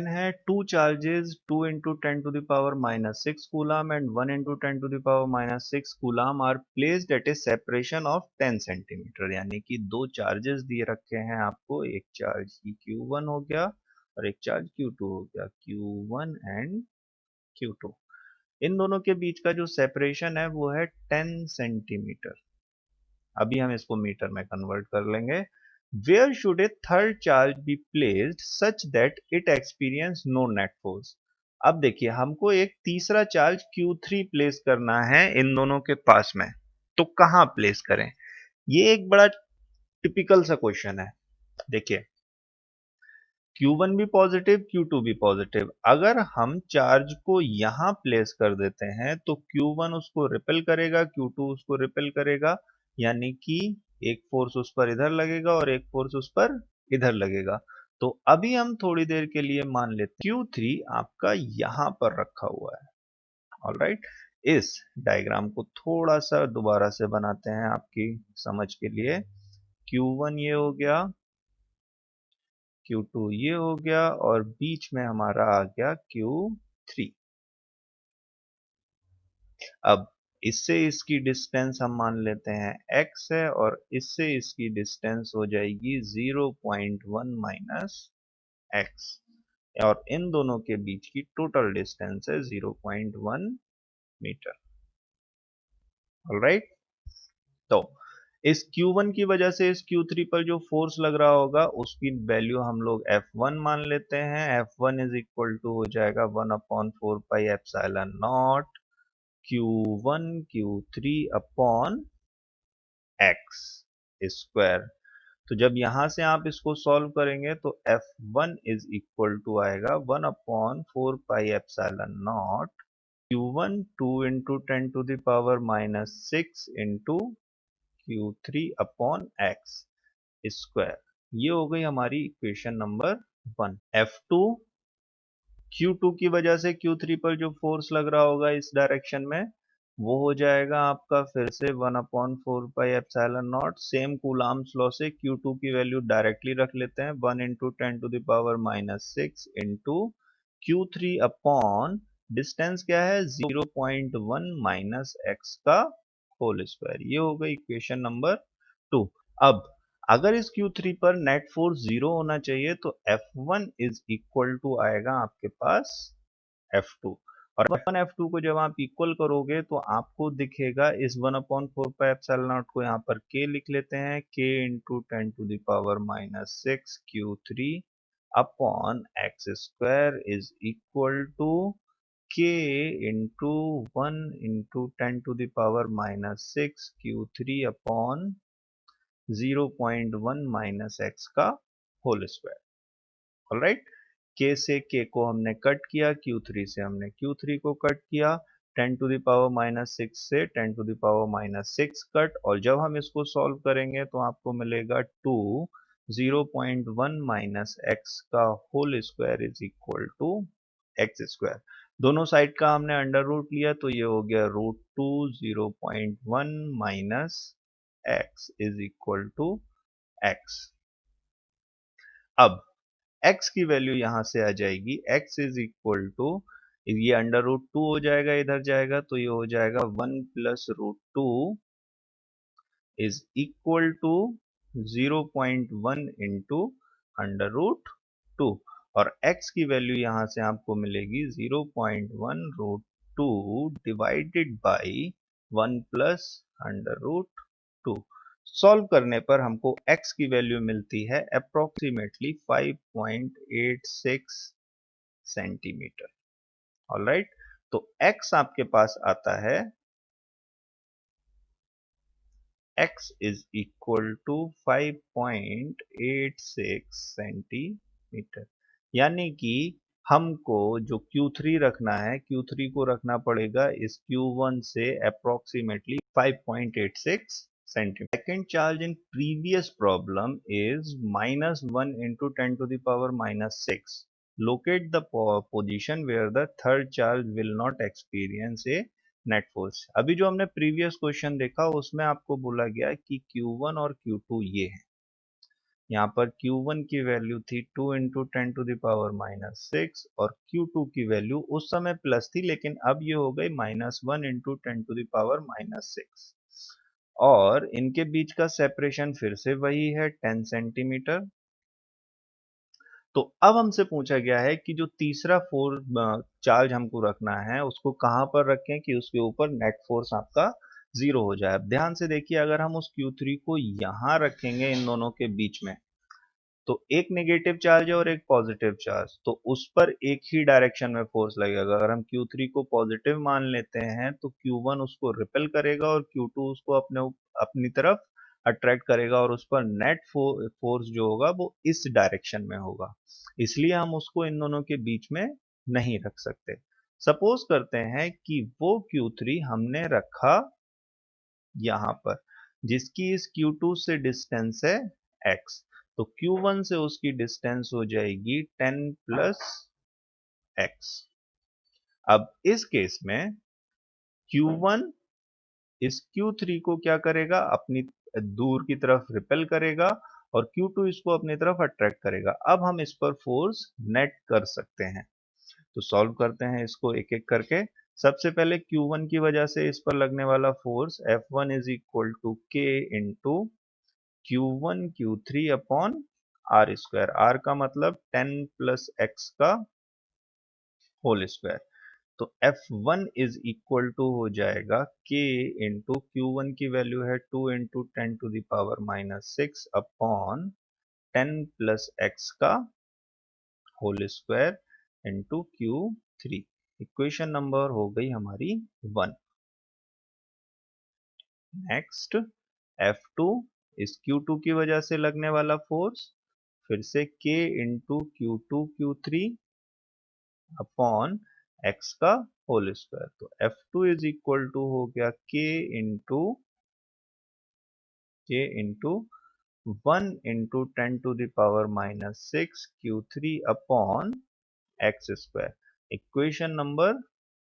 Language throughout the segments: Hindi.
है two charges 2 into 10 to the power minus 6 coulomb and 1 into 10 to the power minus 6 coulomb are placed at a separation of 10 centimetre. यानी कि दो चार्जेस दिए रखे हैं आपको, एक चार्ज Q1 हो गया और एक चार्ज Q2 हो गया, Q1 एंड Q2। इन दोनों के बीच का जो सेपरेशन है वो है 10 सेंटीमीटर। अभी हम इसको मीटर में कन्वर्ट कर लेंगे। Where should a third charge be placed such that it experience no net force? अब देखिए हमको एक तीसरा चार्ज Q3 प्लेस करना है इन दोनों के पास में, तो कहाँ प्लेस करें? ये एक बड़ा टिपिकल सा क्वेश्चन है। देखिए Q1 भी पॉजिटिव, Q2 भी पॉजिटिव। अगर हम चार्ज को यहां प्लेस कर देते हैं तो Q1 उसको रिपेल करेगा, Q2 उसको रिपेल करेगा, यानी कि एक फोर्स उस पर इधर लगेगा और एक फोर्स उस पर इधर लगेगा। तो अभी हम थोड़ी देर के लिए मान लेते हैं Q3 आपका यहां पर रखा हुआ है। ऑलराइट, इस डायग्राम को थोड़ा सा दोबारा से बनाते हैं आपकी समझ के लिए। Q1 ये हो गया, Q2 ये हो गया और बीच में हमारा आ गया Q3। अब इससे इसकी डिस्टेंस हम मान लेते हैं x है और इससे इसकी डिस्टेंस हो जाएगी 0.1 माइनस x और इन दोनों के बीच की टोटल डिस्टेंस है 0.1 मीटर। ऑलराइट, तो इस Q1 की वजह से इस Q3 पर जो फोर्स लग रहा होगा उसकी वैल्यू हम लोग F1 मान लेते हैं। F1 इज इक्वल टू हो जाएगा 1/4 pi epsilon naught Q1 Q3 upon x square. तो जब यहां से आप इसको सॉल्व करेंगे तो F1 इज इक्वल टू आएगा 1/4 pi epsilon naught Q1 2 into 10 to the power minus 6 into Q3 upon x square. ये हो गई हमारी इक्वेशन नंबर 1। F2 Q2 की वजह से Q3 पर जो फोर्स लग रहा होगा इस डायरेक्शन में वो हो जाएगा आपका फिर से 1/4 pi epsilon not. Same coulombs law से Q2 की वैल्यू डायरेक्टली रख लेते हैं 1 into 10 to the power minus 6 into Q3 upon distance क्या है 0.1 माइनस x का होल स्क्वायर। ये हो गई इक्वेशन नंबर 2। अब अगर इस Q3 पर नेट फोर्स जीरो होना चाहिए तो F1 इज इक्वल टू आएगा आपके पास F2 और F1 F2 को जब आप इक्वल करोगे तो आपको दिखेगा इस 1/4 पाई एप्सिलॉन नॉट को यहाँ पर K लिख लेते हैं, K into 10 to the power minus 6 Q3 upon x square is equal to K into 1 into 10 to the power minus 6 Q3 upon 0.1 minus x का होल स्क्वायर। ऑलराइट, के से के को हमने कट किया, Q3 से हमने Q3 को कट किया, 10 टू द पावर माइनस 6 से 10 to the power minus 6 cut, और जब हम इसको सॉल्व करेंगे तो आपको मिलेगा 2 0.1 माइनस एक्स का whole square is equal to x square. दोनों साइड का हमने अंडर रूट लिया तो ये हो गया √2 0.1 minus x is equal to x। अब x की वैल्यू यहां से आ जाएगी, x इज इक्वल टू ये अंडर रूट 2 हो जाएगा, इधर जाएगा तो ये हो जाएगा 1 plus √2 is equal to 0.1 into under root 2 और x की वैल्यू यहां से आपको मिलेगी 0.1 √2 divided by 1 plus under root 2। Solve करने पर हमको x की वैल्यू मिलती है अप्रोक्सीमेटली 5.86 सेंटीमीटर। ऑलराइट, तो x आपके पास आता है, x is equal to 5.86 centimetre. यानी कि हमको जो Q3 रखना है, Q3 को रखना पड़ेगा इस Q1 से approximately 5.86 centimeter. Second charge in previous problem is -1 into 10 to the power minus 6. Locate the position where the third charge will not experience a net force. अभी जो हमने प्रीवियस क्वेश्चन देखा उसमें आपको बोला गया कि Q1 और Q2 ये है, यहाँ पर Q1 की वैल्यू थी 2 इंटू 10⁻⁻6 और Q2 की वैल्यू उस समय प्लस थी, लेकिन अब ये हो गई -1 इंटू 10⁻⁻6 और इनके बीच का सेपरेशन फिर से वही है 10 सेंटीमीटर। तो अब हमसे पूछा गया है कि जो तीसरा चार्ज हमको रखना है उसको कहाँ पर रखें कि उसके ऊपर नेट फोर्स आपका 0 हो जाए। अब ध्यान से देखिए, अगर हम उस Q3 को यहाँ रखेंगे इन दोनों के बीच में, तो एक नेगेटिव चार्ज है और एक पॉजिटिव चार्ज, तो उस पर एक ही डायरेक्शन में फोर्स लगेगा। अगर हम Q3 को पॉजिटिव मान लेते हैं तो Q1 उसको रिपेल करेगा और Q2 उसको अपनी तरफ अट्रैक्ट करेगा और उस पर नेट फोर्स जो होगा वो इस डायरेक्शन में होगा। इसलिए हम उसको इन दोनों के बीच में नहीं रख सकते। सपोज करते हैं कि वो Q3 हमने रखा यहाँ पर, जिसकी इस Q2 से डिस्टेंस है x, तो Q1 से उसकी डिस्टेंस हो जाएगी 10 प्लस x। अब इस केस में Q1 इस Q3 को क्या करेगा, अपनी दूर की तरफ रिपेल करेगा और Q2 इसको अपनी तरफ अट्रैक्ट करेगा। अब हम इस पर फोर्स नेट कर सकते हैं। तो सॉल्व करते हैं इसको एक एक करके। सबसे पहले Q1 की वजह से इस पर लगने वाला force F1 is equal to K into Q1 Q3 upon R square. R का मतलब 10 प्लस एक्स का होल स्क्वायर। तो F1 इज इक्वल टू हो जाएगा K इंटू Q1 की वैल्यू है 2 इंटू 10⁻⁻6 अपॉन 10 प्लस एक्स का whole square into Q3। Equation number हो गई हमारी 1। नेक्स्ट F2 इस Q2 की वजह से लगने वाला फोर्स फिर से K into Q2 Q3 upon x का होल स्क्वायर। तो F2 इज इक्वल टू हो गया K into 1 into 10⁻⁻6 Q3 upon x square. Equation number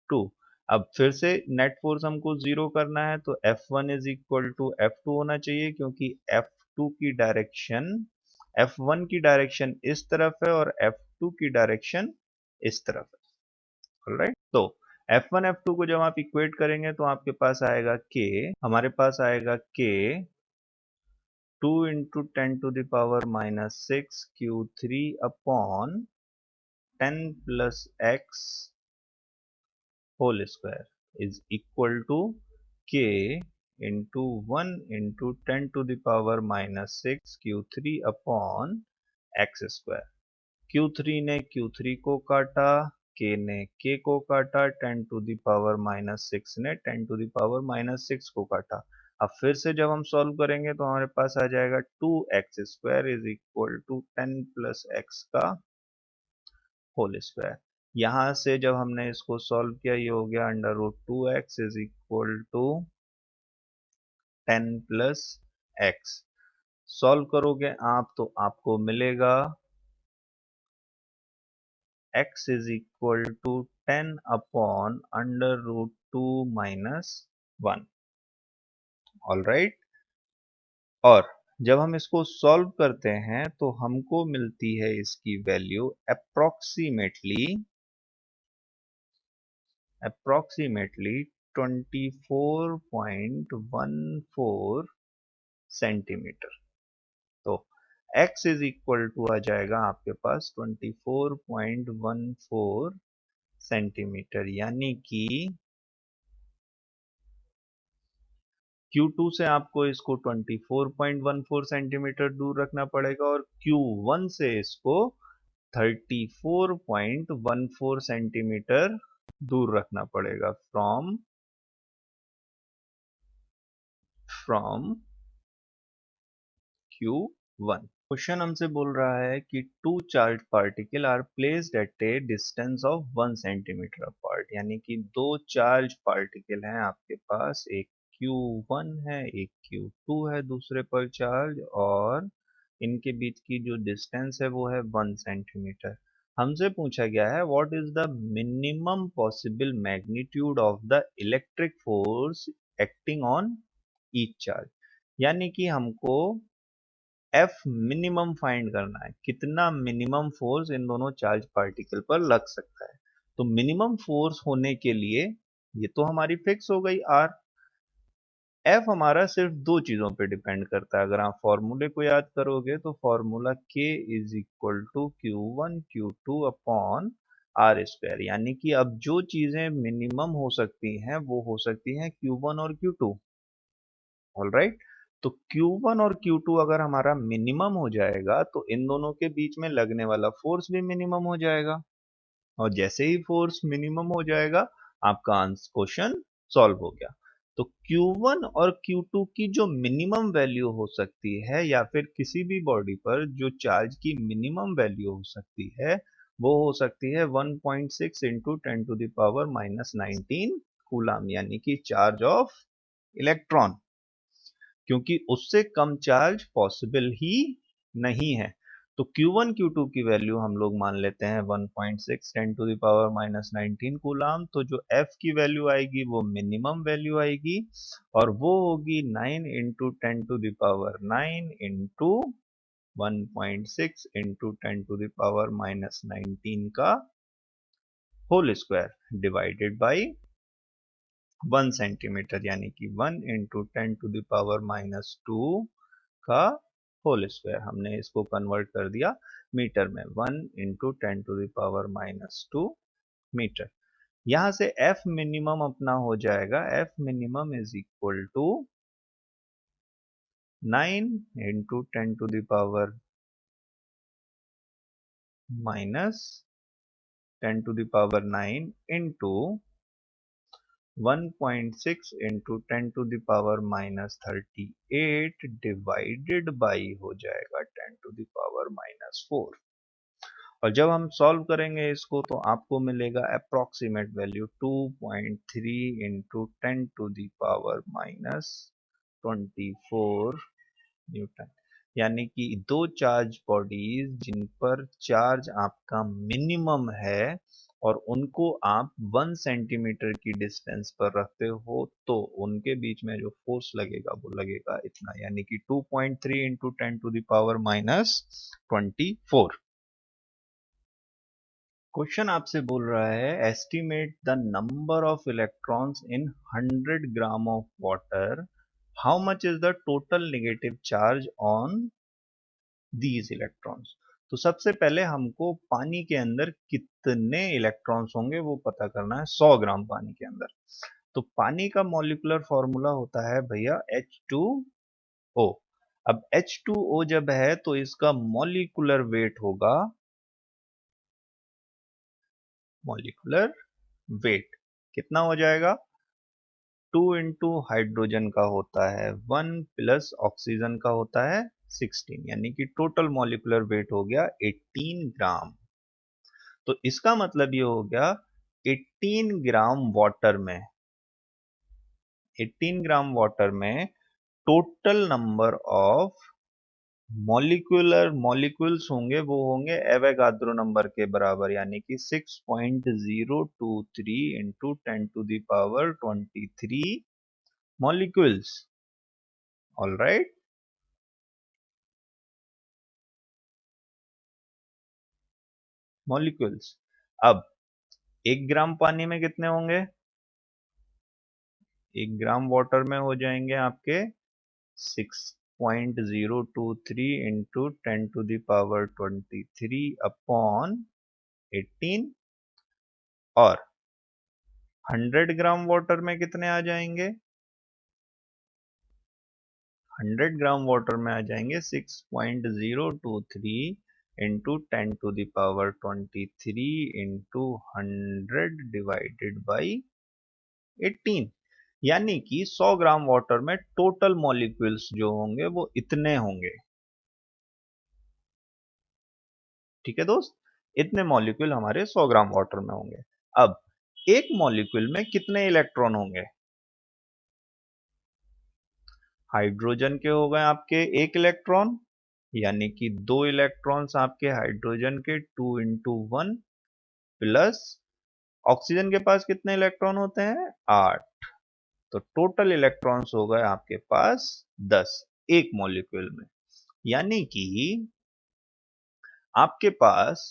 2। अब फिर से नेट फोर्स हमको 0 करना है, तो F1 is equal to F2 होना चाहिए, क्योंकि F2 की डायरेक्शन F1 की डायरेक्शन इस तरफ है और F2 की डायरेक्शन इस तरफ है। ऑलराइट, तो F1 F2 को जब आप इक्वेट करेंगे तो आपके पास आएगा K, हमारे पास आएगा K 2 into 10⁻⁻6 Q3 upon 10 plus x whole square is equal to K into 1 into 10⁻⁻6 Q3 upon x square. Q3 ने Q3 को काटा, K ने K को काटा, 10⁻⁻6 ने 10⁻⁻6 को काटा। अब फिर से जब हम सॉल्व करेंगे तो हमारे पास आ जाएगा 2x square is equal to 10 plus x का होल स्क्वायर। यहाँ से जब हमने इसको सॉल्व किया, ये हो गया √2x is equal to 10 plus x. Solve करोगे आप तो आपको मिलेगा x is equal to 10 upon √2 minus 1। All right, और जब हम इसको सॉल्व करते हैं तो हमको मिलती है इसकी वैल्यू अप्रोक्सीमेटली 24.14 सेंटीमीटर। तो x इज इक्वल टू आ जाएगा आपके पास 24.14 सेंटीमीटर, यानी कि Q2 से आपको इसको 24.14 सेंटीमीटर दूर रखना पड़ेगा और Q1 से इसको 34.14 सेंटीमीटर दूर रखना पड़ेगा फ्रॉम Q1। क्वेश्चन हमसे बोल रहा है कि two charge particle are placed at a distance of 1 centimetre apart, यानी कि दो चार्ज पार्टिकल हैं आपके पास, एक Q1 है एक Q2 है दूसरे पर चार्ज, और इनके बीच की जो डिस्टेंस है वो है 1 सेंटीमीटर। हमसे पूछा गया है what is the minimum possible magnitude of the electric force acting on each charge, यानी कि हमको एफ मिनिमम फाइंड करना है, कितना मिनिमम फोर्स इन दोनों चार्ज पार्टिकल पर लग सकता है। तो मिनिमम फोर्स होने के लिए ये तो हमारी फिक्स हो गई आर। एफ हमारा सिर्फ दो चीजों पे डिपेंड करता है, अगर आप फॉर्मूले को याद करोगे तो फॉर्मूला के is equal to Q1 Q2 upon R square, यानी कि अब जो चीजें मिनिमम हो सकती हैं वो हो सकती हैं Q1 और Q2। ऑलराइट, तो Q1 और Q2 अगर हमारा मिनिमम हो जाएगा तो इन दोनों के बीच में लगने वाला फोर्स भी मिनिमम हो जाएगा, और जैसे ही फोर्स मिनिमम हो जाएगा आपका क्वेश्चन सॉल्व हो गया। तो Q1 और Q2 की जो मिनिमम वैल्यू हो सकती है, या फिर किसी भी बॉडी पर जो चार्ज की मिनिमम वैल्यू हो सकती है, वो हो सकती है 1.6 इंटू 10⁻⁻19 कूलम, यानी कि चार्ज ऑफ इलेक्ट्रॉन, क्योंकि उससे कम चार्ज पॉसिबल ही नहीं है। तो Q1 Q2 की वैल्यू हम लोग मान लेते हैं 1.6 10⁻⁻19 कूलाम। तो जो F की वैल्यू आएगी वो मिनिमम वैल्यू आएगी, और वो होगी 9 इंटू 10⁻9 इंटू 1.6 इंटू 10⁻⁻19 का whole square divided by 1 centimetre, यानी कि 1 इंटू 10⁻⁻2 का होल स्क्वायर। हमने इसको कन्वर्ट कर दिया मीटर में, 1 इंटू 10⁻⁻2 मीटर। यहां से F मिनिमम अपना हो जाएगा, F minimum is equal to 9 into 10⁻⁻9 into 1.6 into 10⁻⁻38 divided by हो जाएगा 10⁻⁻4। और जब हम सॉल्व करेंगे इसको तो आपको मिलेगा अप्रोक्सीमेट वैल्यू 2.3 इंटू 10⁻⁻24 न्यूटन, यानी कि दो चार्ज बॉडीज जिन पर चार्ज आपका मिनिमम है और उनको आप 1 सेंटीमीटर की डिस्टेंस पर रखते हो, तो उनके बीच में जो फोर्स लगेगा वो लगेगा इतना, यानी कि 2.3 इंटू 10⁻⁻24। क्वेश्चन आपसे बोल रहा है estimate the number of electrons in 100 gram of water, how much is the total negative charge on these electrons. तो सबसे पहले हमको पानी के अंदर कितने इलेक्ट्रॉन्स होंगे वो पता करना है 100 ग्राम पानी के अंदर। तो पानी का मॉलिक्यूलर फॉर्मूला होता है भैया H2O। अब H2O जब है तो इसका मॉलिक्यूलर वेट होगा, मॉलिक्यूलर वेट कितना हो जाएगा, 2 इंटू हाइड्रोजन का होता है 1 प्लस ऑक्सीजन का होता है 16, यानी कि टोटल मॉलिक्यूलर वेट हो गया 18 ग्राम। तो इसका मतलब ये हो गया 18 ग्राम वाटर में, 18 ग्राम वाटर में टोटल नंबर ऑफ मॉलिक्यूल्स होंगे, वो होंगे एवोगाद्रो नंबर के बराबर, यानी कि 6.023 into 10⁻23 molecules. All right, molecules. अब 1 ग्राम पानी में कितने होंगे, 1 ग्राम वाटर में हो जाएंगे आपके 6.023 इंटू 10⁻23 अपॉन 18, और 100 ग्राम वाटर में कितने आ जाएंगे, 100 ग्राम वाटर में आ जाएंगे 6.023 इंटू 10⁻23 इंटू 100 डिवाइडेड बाई 18, यानी कि 100 ग्राम वाटर में टोटल मॉलिक्यूल्स जो होंगे वो इतने होंगे। ठीक है दोस्त, इतने मॉलिक्यूल हमारे 100 ग्राम वाटर में होंगे। अब एक मॉलिक्यूल में कितने इलेक्ट्रॉन होंगे, हाइड्रोजन के हो गए आपके 1 इलेक्ट्रॉन, यानी कि 2 इलेक्ट्रॉन्स आपके हाइड्रोजन के 2 इंटू 1, प्लस ऑक्सीजन के पास कितने इलेक्ट्रॉन होते हैं 8, तो टोटल इलेक्ट्रॉन्स हो गए आपके पास 10 एक मॉलिक्यूल में। यानी कि आपके पास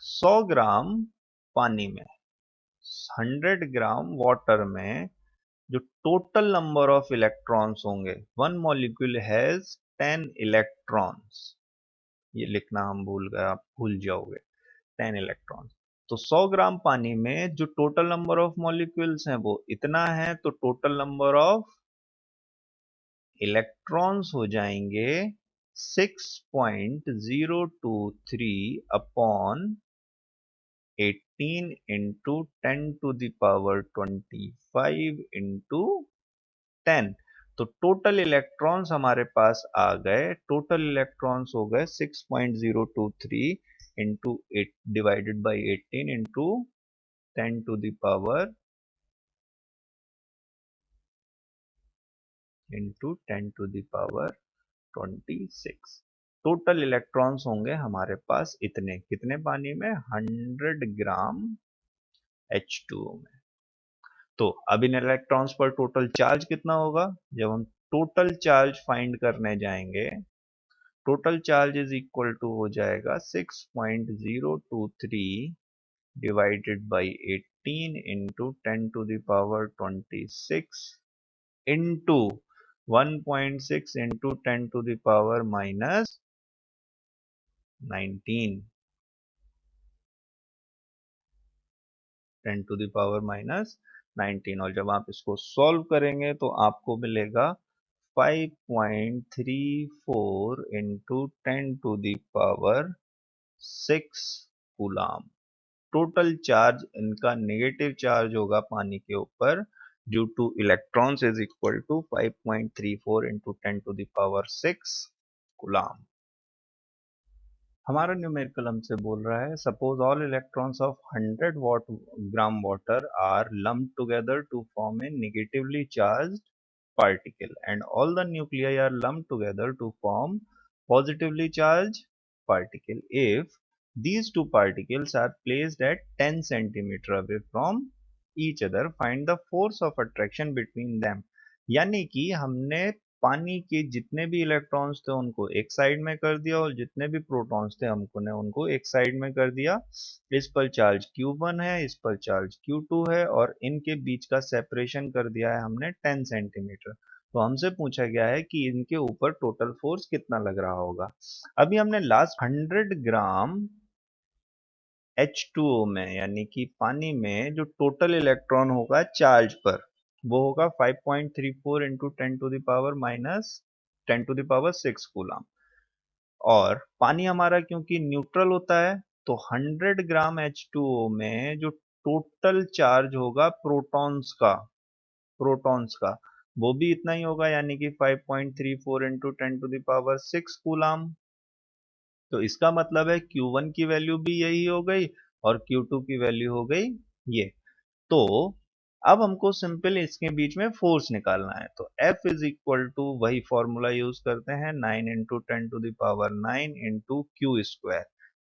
100 ग्राम पानी में, 100 ग्राम वाटर में जो टोटल नंबर ऑफ इलेक्ट्रॉन्स होंगे, वन मॉलिक्यूल हैज 10 इलेक्ट्रॉन्स, ये लिखना हम भूल गए, आप भूल जाओगे, 10 इलेक्ट्रॉन्स। तो 100 ग्राम पानी में जो टोटल नंबर ऑफ मॉलिक्यूल्स हैं वो इतना है, तो टोटल नंबर ऑफ इलेक्ट्रॉन्स हो जाएंगे 6.023 upon 18 into 10 to the power 25 into 10। तो टोटल इलेक्ट्रॉन्स हमारे पास आ गए, टोटल इलेक्ट्रॉन्स हो गए 6.023 into 8 divided by 18 into 10 to the power 26। Total electrons होंगे हमारे पास इतने, कितने पानी में, 100 ग्राम H2O में। तो अब इन इलेक्ट्रॉन्स पर टोटल चार्ज कितना होगा, जब हम टोटल चार्ज फाइंड करने जाएंगे, total charge is equal to हो जाएगा 6.023 divided by 18 into 10 to the power 26 into 1.6 into 10 to the power minus 19, 10 to the power minus 19। और जब आप इसको सॉल्व करेंगे तो आपको मिलेगा 5.34 into 10 to the power 6 coulomb. Total charge इनका नेगेटिव चार्ज होगा पानी के ऊपर due to electrons is equal to 5.34 into 10 to the power 6 coulomb. हमारा न्यूमेरिकल हमसे बोल रहा है, suppose all electrons of 100 gram water are lumped together to form a negatively charged particle and all the nuclei are lumped together to form positively charged particle if these two particles are placed at 10 centimeter away from each other, find the force of attraction between them। यानी कि हमने पानी के जितने भी इलेक्ट्रॉन्स थे उनको एक साइड में कर दिया और जितने भी प्रोटॉन्स थे हमने उनको एक साइड में कर दिया। इस पर चार्ज Q1 है, इस पर चार्ज Q2 है और इनके बीच का सेपरेशन कर दिया है हमने 10 सेंटीमीटर। तो हमसे पूछा गया है कि इनके ऊपर टोटल फोर्स कितना लग रहा होगा। अभी हमने लास्ट 100 ग्राम H2O में यानी कि पानी में जो टोटल इलेक्ट्रॉन होगा चार्ज पर वो होगा 5.34 into 10 to the power minus 10 to the power 6 coulomb. और पानी हमारा क्योंकि न्यूट्रल होता है तो 100 ग्राम H2O में जो टोटल चार्ज होगा प्रोटॉन्स का वो भी इतना ही होगा, यानी कि 5.34 into 10 to the power 6 coulomb. तो इसका मतलब है Q1 की वैल्यू भी यही हो गई और Q2 की वैल्यू हो गई ये। तो अब हमको सिंपल इसके बीच में फोर्स निकालना है, तो F इज इक्वल टू वही फॉर्मूला यूज करते हैं 9 into 10 to the power 9 into Q square.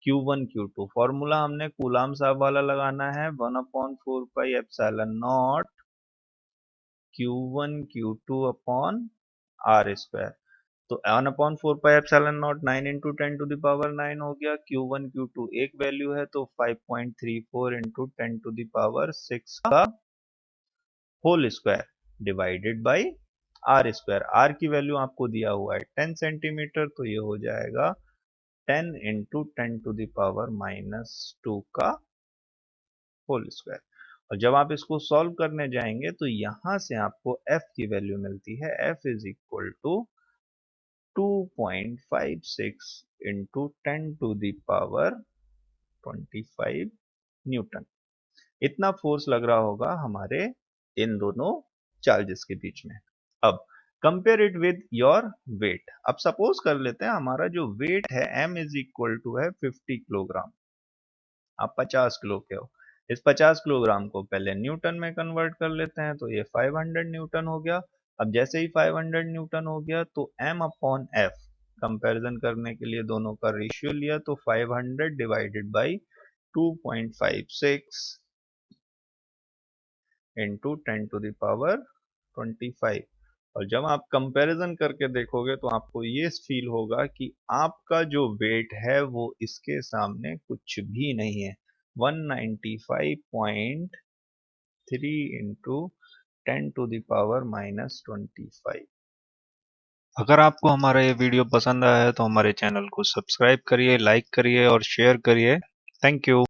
Q1 Q2 formula हमने कूलाम साहब वाला लगाना है 1/4 pi epsilon naught Q1 Q2 upon R square. तो 1/4 pi epsilon naught 9 into 10 to the power 9 हो गया। Q1 Q2 एक वैल्यू है तो 5.34 इंटू 10 टू द पावर 6 का whole square divided by R square. R की वैल्यू आपको दिया हुआ है 10 सेंटीमीटर, तो ये हो जाएगा 10 into 10 to the power minus 2 का होल स्क्वायर। और जब आप इसको सॉल्व करने जाएंगे तो यहां से आपको एफ की वैल्यू मिलती है, F is equal to 2.56 into 10 to the power 25 newton. इतना फोर्स लग रहा होगा हमारे इन दोनों चार्जेस के बीच में। अब compare it with your weight. अब सपोज कर लेते हैं हमारा जो वेट है m इज इक्वल टू है 50 किलोग्राम, आप 50 किलो के हो। इस 50 किलोग्राम को पहले न्यूटन में कन्वर्ट कर लेते हैं तो ये 500 न्यूटन हो गया। अब जैसे ही 500 न्यूटन हो गया तो m अपॉन एफ, कंपैरिजन करने के लिए दोनों का रेशियो लिया तो 500 divided by 2.56 into 10 to the power 25। और जब आप कंपैरिजन करके देखोगे तो आपको ये फील होगा कि आपका जो वेट है वो इसके सामने कुछ भी नहीं है। 195.3 इंटू 10⁻⁻25। अगर आपको हमारा ये वीडियो पसंद आया है तो हमारे चैनल को सब्सक्राइब करिए, लाइक करिए और शेयर करिए। Thank you.